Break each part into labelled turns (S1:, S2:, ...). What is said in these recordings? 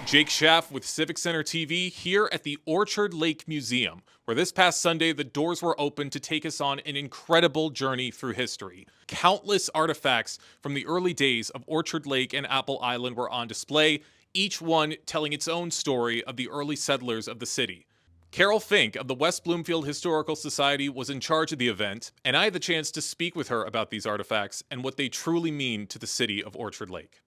S1: Jake Schaf with Civic Center TV here at the Orchard Lake Museum, where this past Sunday the doors were open to take us on an incredible journey through history. Countless artifacts from the early days of Orchard Lake and Apple Island were on display, each one telling its own story of the early settlers of the city. Carol Fink of the West Bloomfield Historical Society was in charge of the event, and I had the chance to speak with her about these artifacts and what they truly mean to the city of Orchard Lake.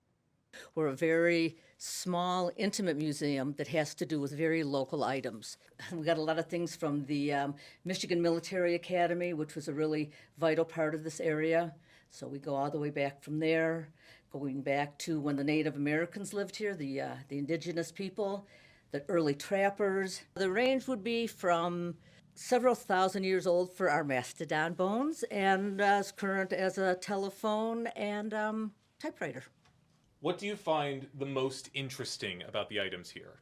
S2: We're a very small, intimate museum that has to do with very local items. We got a lot of things from the Michigan Military Academy, which was a really vital part of this area. So we go all the way back from there, going back to when the Native Americans lived here, the indigenous people, the early trappers. The range would be from several thousand years old for our mastodon bones and as current as a telephone and typewriter.
S1: What do you find the most interesting about the items here?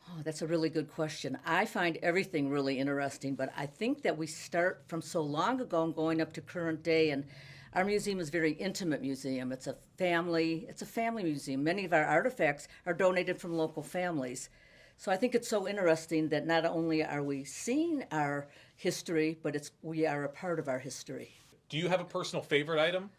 S2: Oh, that's a really good question. I find everything really interesting, but I think that we start from so long ago and going up to current day, and our museum is a very intimate museum. It's a family museum. Many of our artifacts are donated from local families. So I think it's so interesting that not only are we seeing our history, but we are a part of our history.
S1: Do you have a personal favorite item?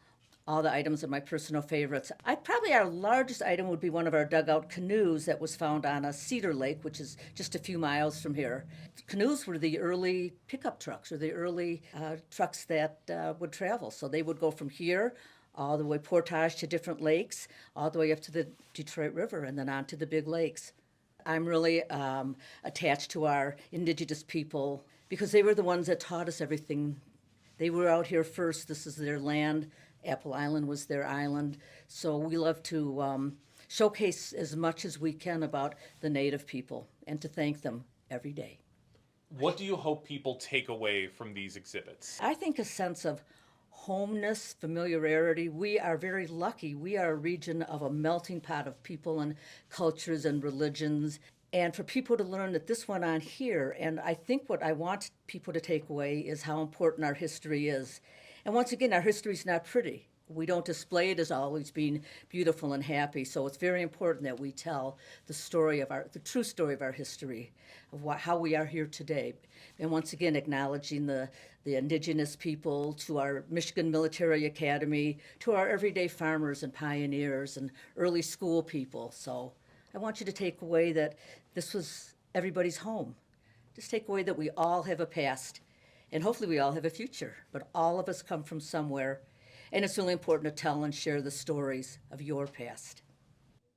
S2: All the items are my personal favorites. Probably our largest item would be one of our dugout canoes that was found on a cedar lake, which is just a few miles from here. Canoes were the early pickup trucks, or the early trucks that would travel. So they would go from here all the way portage to different lakes, all the way up to the Detroit River, and then on to the big lakes. I'm really attached to our indigenous people because they were the ones that taught us everything. They were out here first. This is their land. Apple Island was their island. So we love to showcase as much as we can about the Native people and to thank them every day.
S1: What do you hope people take away from these exhibits?
S2: I think a sense of homeness, familiarity. We are very lucky. We are a region of a melting pot of people and cultures and religions. And for people to learn that this went on here, and I think what I want people to take away is how important our history is. And once again, our history is not pretty. We don't display it as always being beautiful and happy. So it's very important that we tell the true story of our history, of how we are here today. And once again, acknowledging the indigenous people, to our Michigan Military Academy, to our everyday farmers and pioneers and early school people. So I want you to take away that this was everybody's home. Just take away that we all have a past. And hopefully we all have a future, but all of us come from somewhere, and it's really important to tell and share the stories of your past.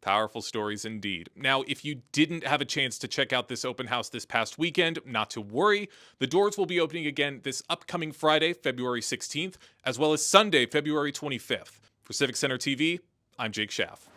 S1: Powerful stories indeed. Now, if you didn't have a chance to check out this open house this past weekend, not to worry. The doors will be opening again this upcoming Friday, February 16th, as well as Sunday, February 25th. For Civic Center TV, I'm Jake Schaf.